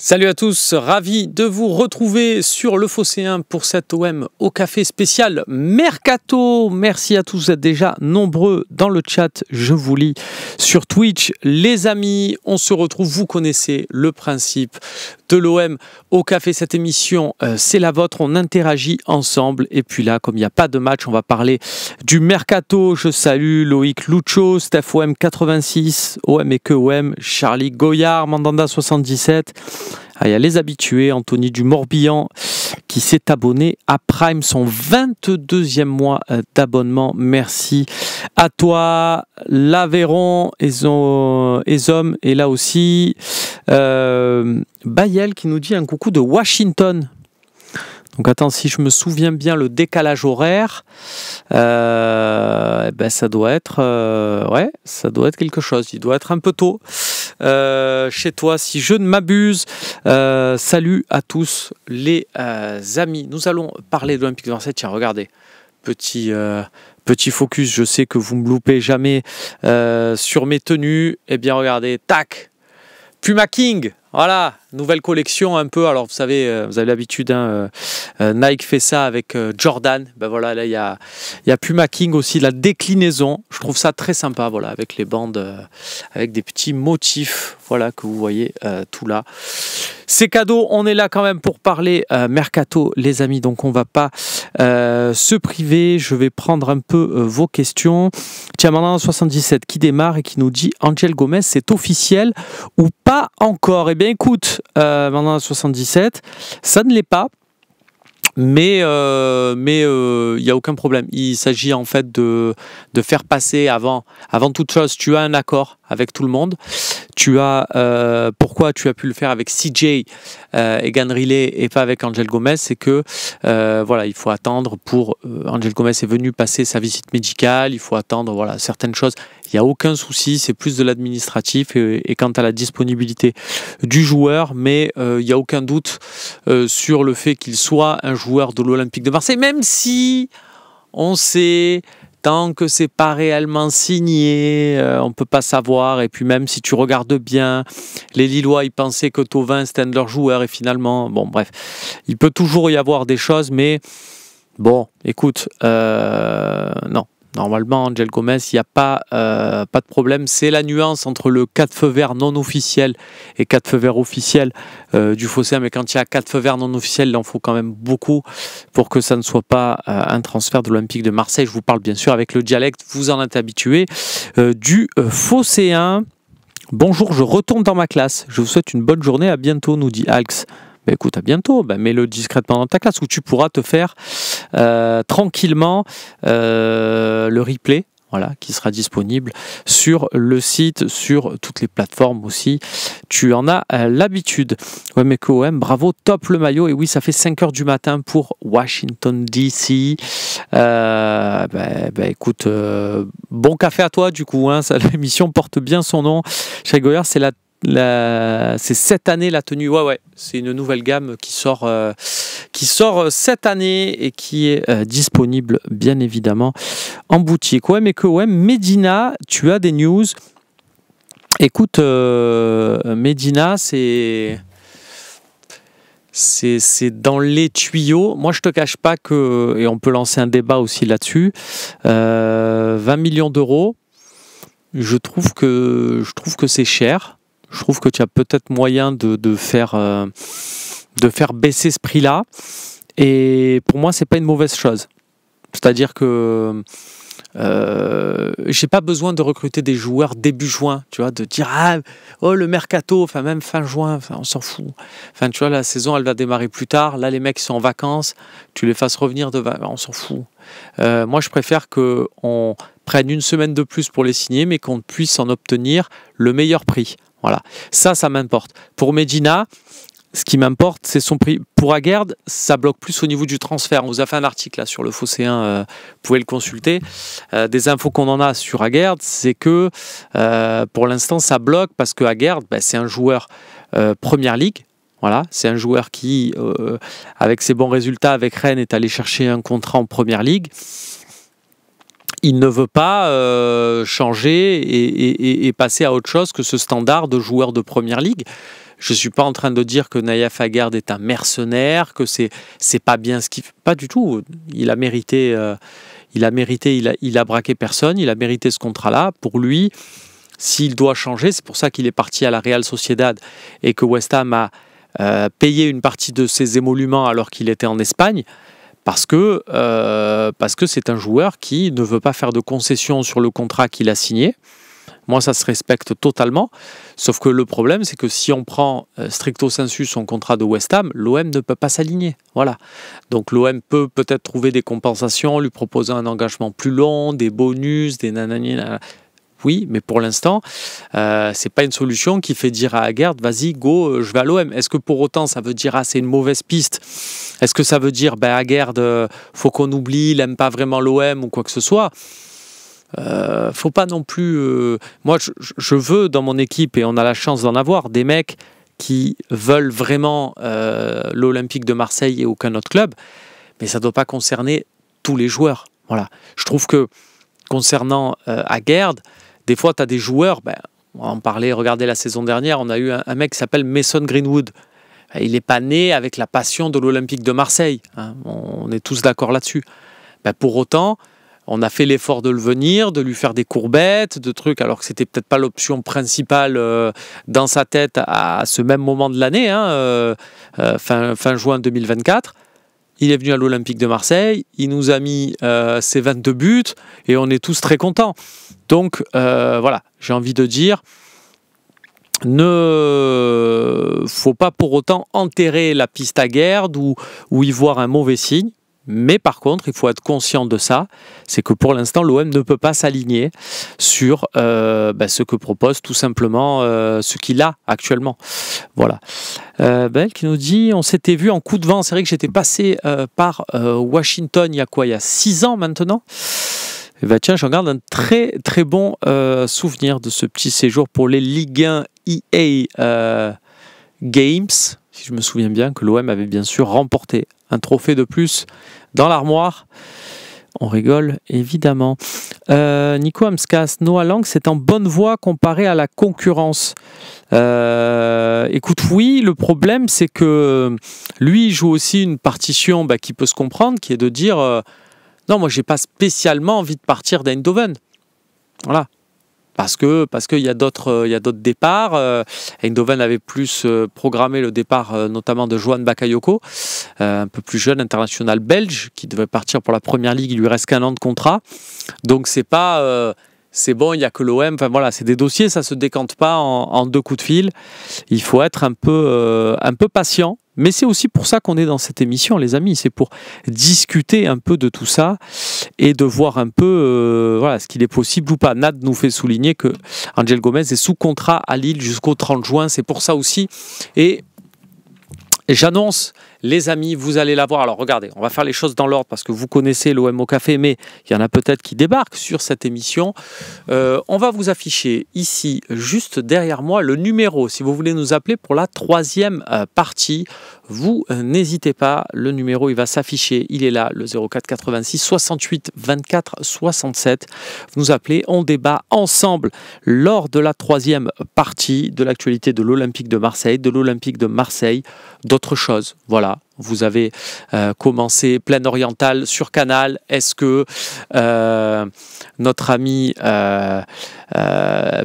Salut à tous, ravi de vous retrouver sur le Phocéen pour cette OM au café spécial Mercato. Merci à tous, vous êtes déjà nombreux dans le chat, je vous lis sur Twitch. Les amis, on se retrouve, vous connaissez le principe de l'OM au café. Cette émission, c'est la vôtre, on interagit ensemble. Et puis là, comme il n'y a pas de match, on va parler du Mercato. Je salue Loïc Lucho, Steph OM 86, OM et que OM, Charlie Goyard, Mandanda 77. Ah, il y a les habitués, Anthony du Morbihan qui s'est abonné à Prime, son 22e mois d'abonnement. Merci à toi, l'Aveyron, Esom, et là aussi Bayel qui nous dit un coucou de Washington. Donc attends, si je me souviens bien, le décalage horaire, ça doit être, ça doit être quelque chose. Il doit être un peu tôt chez toi, si je ne m'abuse. Salut à tous les amis. Nous allons parler de l'Olympique de Marseille. Tiens, regardez, petit focus. Je sais que vous ne me loupez jamais sur mes tenues. Eh bien, regardez, tac, Puma King. Voilà, nouvelle collection un peu. Alors vous savez, vous avez l'habitude, Nike fait ça avec Jordan. Ben voilà, là il y a Puma King aussi, la déclinaison. Je trouve ça très sympa, voilà, avec les bandes, avec des petits motifs, voilà, que vous voyez tout là. C'est cadeau, on est là quand même pour parler Mercato, les amis. Donc on va pas se priver. Je vais prendre un peu vos questions. Tiens, maintenant 77 qui démarre et qui nous dit Angel Gomez, c'est officiel ou pas encore? Eh bien écoute, maintenant 77, ça ne l'est pas. Mais il n'y a aucun problème. Il s'agit en fait de faire passer avant toute chose. Tu as un accord avec tout le monde. Tu as pourquoi tu as pu le faire avec CJ Egan Riley et pas avec Angel Gomez, c'est que voilà, il faut attendre pour Angel Gomez est venu passer sa visite médicale. Il faut attendre voilà certaines choses. Il n'y a aucun souci, c'est plus de l'administratif et quant à la disponibilité du joueur, mais il n'y a aucun doute sur le fait qu'il soit un joueur de l'Olympique de Marseille, même si on sait, tant que c'est pas réellement signé, on peut pas savoir. Et puis même si tu regardes bien, les Lillois, ils pensaient que Thauvin c'était un de leurs joueurs et finalement, bon bref, il peut toujours y avoir des choses, mais bon, écoute, non. Normalement, Angel Gomez, il n'y a pas de problème. C'est la nuance entre le 4 feux verts non officiel et 4 feux verts officiel du Phocéen. Mais quand il y a 4 feux verts non officiels, il en faut quand même beaucoup pour que ça ne soit pas un transfert de l'Olympique de Marseille. Je vous parle bien sûr avec le dialecte, vous en êtes habitué, du Phocéen. Bonjour, je retourne dans ma classe. Je vous souhaite une bonne journée. À bientôt, nous dit Alx. Ben écoute, à bientôt. Ben mets-le discrètement dans ta classe où tu pourras te faire tranquillement le replay, voilà, qui sera disponible sur le site, sur toutes les plateformes aussi. Tu en as l'habitude. Ouais, mais que OM, bravo, top le maillot. Et oui, ça fait 5h du matin pour Washington DC. Écoute, bon café à toi du coup. Hein, l'émission porte bien son nom. Chez Goyard, c'est c'est cette année la tenue, ouais, c'est une nouvelle gamme qui sort cette année et qui est disponible bien évidemment en boutique. Ouais, mais que ouais, Medina, tu as des news. Écoute, Medina, c'est dans les tuyaux. Moi, je te cache pas que, et on peut lancer un débat aussi là-dessus, 20 millions d'euros, je trouve que c'est cher. Je trouve que tu as peut-être moyen de faire baisser ce prix-là. Et pour moi, c'est pas une mauvaise chose. C'est-à-dire que j'ai pas besoin de recruter des joueurs début juin, tu vois, de dire le mercato, enfin même fin juin, enfin on s'en fout. Enfin tu vois, la saison elle va démarrer plus tard. Là les mecs ils sont en vacances, tu les fasses revenir on s'en fout. Moi je préfère que on prenne une semaine de plus pour les signer, mais qu'on puisse en obtenir le meilleur prix. Voilà, ça m'importe. Pour Medina, ce qui m'importe, c'est son prix. Pour Aguerd, ça bloque plus au niveau du transfert. On vous a fait un article là, sur le Phocéen, vous pouvez le consulter. Des infos qu'on en a sur Aguerd, c'est que pour l'instant, ça bloque parce que Aguerd, c'est un joueur Première Ligue. Voilà, c'est un joueur qui, avec ses bons résultats avec Rennes, est allé chercher un contrat en Première Ligue. Il ne veut pas changer et passer à autre chose que ce standard de joueur de Première Ligue. Je ne suis pas en train de dire que Nayef Aguerd est un mercenaire, que c'est pas bien ce qu'il fait. Pas du tout. Il a mérité, il a braqué personne, il a mérité ce contrat-là. Pour lui, s'il doit changer, c'est pour ça qu'il est parti à la Real Sociedad et que West Ham a payé une partie de ses émoluments alors qu'il était en Espagne, parce que c'est un joueur qui ne veut pas faire de concessions sur le contrat qu'il a signé. Moi, ça se respecte totalement. Sauf que le problème, c'est que si on prend stricto sensu son contrat de West Ham, l'OM ne peut pas s'aligner. Voilà. Donc l'OM peut peut-être trouver des compensations, lui proposer un engagement plus long, des bonus, des nanani. Oui, mais pour l'instant, c'est pas une solution qui fait dire à Aguerd, vas-y, go, je vais à l'OM. Est-ce que pour autant, ça veut dire, c'est une mauvaise piste? Est-ce que ça veut dire, Aguerd, faut qu'on oublie, il n'aime pas vraiment l'OM ou quoi que ce soit? Faut pas non plus... Moi, je veux dans mon équipe, et on a la chance d'en avoir, des mecs qui veulent vraiment l'Olympique de Marseille et aucun autre club, mais ça ne doit pas concerner tous les joueurs. Voilà. Je trouve que concernant Aguerd, des fois, tu as des joueurs, on va en parler, regardez la saison dernière, on a eu un mec qui s'appelle Mason Greenwood. Il n'est pas né avec la passion de l'Olympique de Marseille. Hein. On est tous d'accord là-dessus. Pour autant... On a fait l'effort de le venir, de lui faire des courbettes, de trucs, alors que c'était peut-être pas l'option principale dans sa tête à ce même moment de l'année, fin juin 2024. Il est venu à l'Olympique de Marseille, il nous a mis ses 22 buts et on est tous très contents. Donc voilà, j'ai envie de dire, ne faut pas pour autant enterrer la piste Aguerd ou y voir un mauvais signe. Mais par contre, il faut être conscient de ça, c'est que pour l'instant, l'OM ne peut pas s'aligner sur ce que propose tout simplement ce qu'il a actuellement. Voilà. Elle qui nous dit, on s'était vu en coup de vent. C'est vrai que j'étais passé par Washington il y a 6 ans maintenant. Et tiens, j'en garde un très très bon souvenir de ce petit séjour pour les Ligue 1 EA Games, si je me souviens bien, que l'OM avait bien sûr remporté. Un trophée de plus dans l'armoire. On rigole, évidemment. Nico Amskas, Noah Lang, c'est en bonne voie comparé à la concurrence. Écoute, oui, le problème, c'est que lui, il joue aussi une partition qui peut se comprendre, qui est de dire non, moi, j'ai pas spécialement envie de partir d'Eindhoven. Voilà. Parce qu'il y a d'autres départs. Eindhoven avait plus programmé le départ notamment de Johan Bakayoko, un peu plus jeune, international belge, qui devait partir pour la première ligue. Il lui reste qu'1 an de contrat. Donc c'est pas... c'est bon, il n'y a que l'OM. Enfin voilà, c'est des dossiers, ça ne se décante pas en 2 coups de fil. Il faut être un peu patient. Mais c'est aussi pour ça qu'on est dans cette émission, les amis. C'est pour discuter un peu de tout ça et de voir un peu ce qu'il est possible ou pas. Nad nous fait souligner que Angel Gomez est sous contrat à Lille jusqu'au 30 juin. C'est pour ça aussi. Et j'annonce, les amis, vous allez la voir. Alors regardez, on va faire les choses dans l'ordre parce que vous connaissez l'OM au café, mais il y en a peut-être qui débarquent sur cette émission. On va vous afficher ici, juste derrière moi, le numéro. Si vous voulez nous appeler pour la 3e partie, vous n'hésitez pas. Le numéro, il va s'afficher. Il est là, le 04 86 68 24 67. Vous nous appelez, on débat ensemble lors de la 3e partie de l'actualité de l'Olympique de Marseille, d'autres choses. Voilà, vous avez commencé Plein Oriental sur Canal. Est-ce que notre ami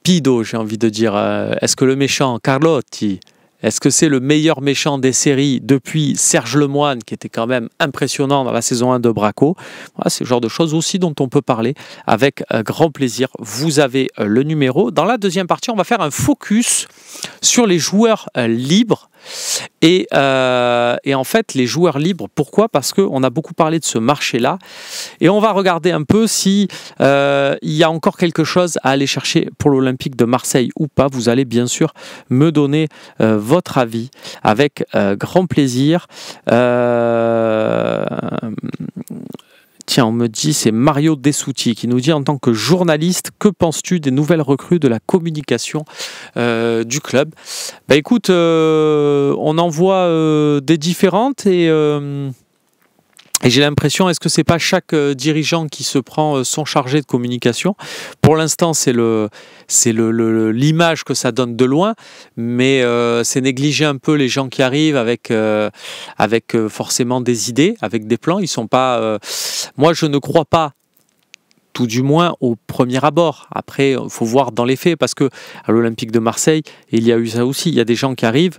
Pido, j'ai envie de dire, est-ce que le méchant Carlotti, est-ce que c'est le meilleur méchant des séries depuis Serge Lemoine, qui était quand même impressionnant dans la saison 1 de Braco? Voilà, c'est le genre de choses aussi dont on peut parler avec grand plaisir. Vous avez le numéro. Dans la 2e partie, on va faire un focus sur les joueurs libres. Et en fait, les joueurs libres, pourquoi? Parce qu'on a beaucoup parlé de ce marché-là. Et on va regarder un peu si il y a encore quelque chose à aller chercher pour l'Olympique de Marseille ou pas. Vous allez bien sûr me donner votre avis avec grand plaisir. Tiens, on me dit, c'est Mario Dessouti qui nous dit, en tant que journaliste, que penses-tu des nouvelles recrues de la communication du club? Écoute, on en voit des différentes et Et j'ai l'impression, est-ce que c'est pas chaque dirigeant qui se prend son chargé de communication? Pour l'instant, c'est l'image que ça donne de loin, mais c'est négliger un peu les gens qui arrivent avec forcément des idées, avec des plans. Ils sont pas. Moi, je ne crois pas, tout du moins au premier abord. Après, il faut voir dans les faits, parce que à l'Olympique de Marseille, il y a eu ça aussi. Il y a des gens qui arrivent.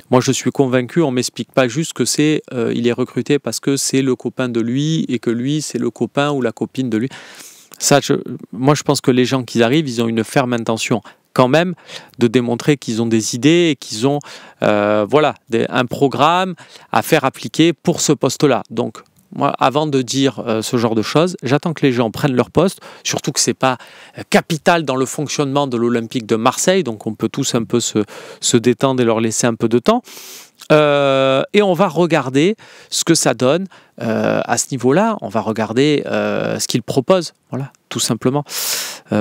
Moi, je suis convaincu, on ne m'explique pas juste que il est recruté parce que c'est le copain de lui et que lui, c'est le copain ou la copine de lui. Ça, moi, je pense que les gens qui arrivent, ils ont une ferme intention quand même de démontrer qu'ils ont des idées et qu'ils ont un programme à faire appliquer pour ce poste-là. Donc, moi, avant de dire ce genre de choses, j'attends que les gens prennent leur poste, surtout que ce n'est pas capital dans le fonctionnement de l'Olympique de Marseille, donc on peut tous un peu se détendre et leur laisser un peu de temps. Et on va regarder ce que ça donne à ce niveau-là. On va regarder ce qu'ils proposent, voilà, tout simplement.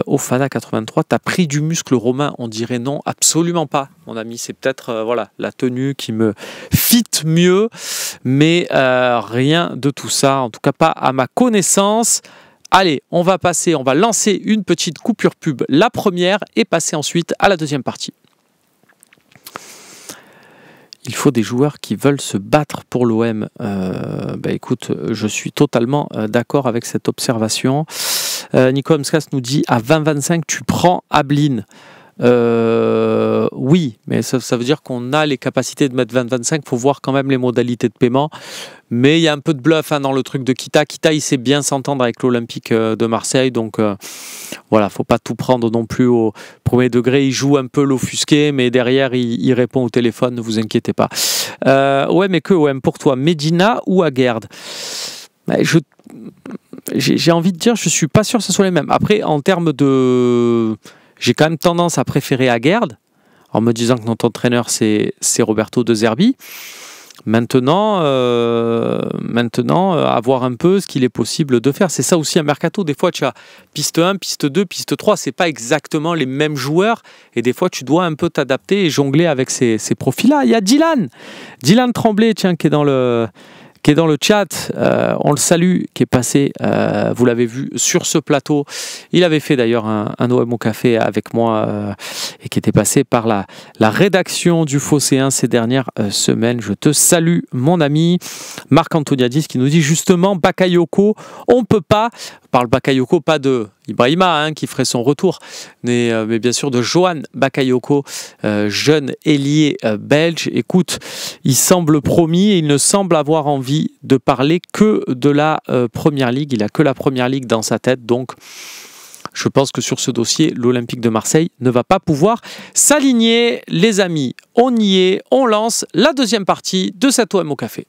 Ofana 83, t'as pris du muscle romain? On dirait non, absolument pas, mon ami. C'est peut-être la tenue qui me fit mieux, mais rien de tout ça, en tout cas pas à ma connaissance. Allez, on va lancer une petite coupure pub, la première, et passer ensuite à la deuxième partie. Il faut des joueurs qui veulent se battre pour l'OM. Écoute, je suis totalement d'accord avec cette observation. Nico Amskas nous dit, à 20-25, tu prends Ablin. Oui, mais ça veut dire qu'on a les capacités de mettre 20-25. Il faut voir quand même les modalités de paiement. Mais il y a un peu de bluff dans le truc de Kita. Kita, il sait bien s'entendre avec l'Olympique de Marseille. Donc voilà, faut pas tout prendre non plus au premier degré. Il joue un peu l'offusqué, mais derrière, il répond au téléphone. Ne vous inquiétez pas. Ouais, mais que OM pour toi, Medina ou Aguerd? J'ai envie de dire, je suis pas sûr que ce soit les mêmes. Après, en termes de... J'ai quand même tendance à préférer Aguerd, en me disant que notre entraîneur, c'est Roberto De Zerbi. Maintenant, à voir un peu ce qu'il est possible de faire. C'est ça aussi un mercato. Des fois, tu as piste 1, piste 2, piste 3. Ce n'est pas exactement les mêmes joueurs. Et des fois, tu dois un peu t'adapter et jongler avec ces profils-là. Il y a Dylan Tremblay, tiens, qui est dans le chat, on le salue, qui est passé, vous l'avez vu, sur ce plateau. Il avait fait d'ailleurs un OM au café avec moi et qui était passé par la rédaction du Phocéen ces dernières semaines. Je te salue, mon ami. Marc Antoniadis qui nous dit justement, Bakayoko, on ne peut pas, parle Bakayoko, pas de Ibrahima qui ferait son retour, mais bien sûr de Johan Bakayoko, jeune ailier belge. Écoute, il semble promis et il ne semble avoir envie de parler que de la Première Ligue. Il n'a que la Première Ligue dans sa tête, donc je pense que sur ce dossier, l'Olympique de Marseille ne va pas pouvoir s'aligner. Les amis, on y est, on lance la deuxième partie de cet OM au café.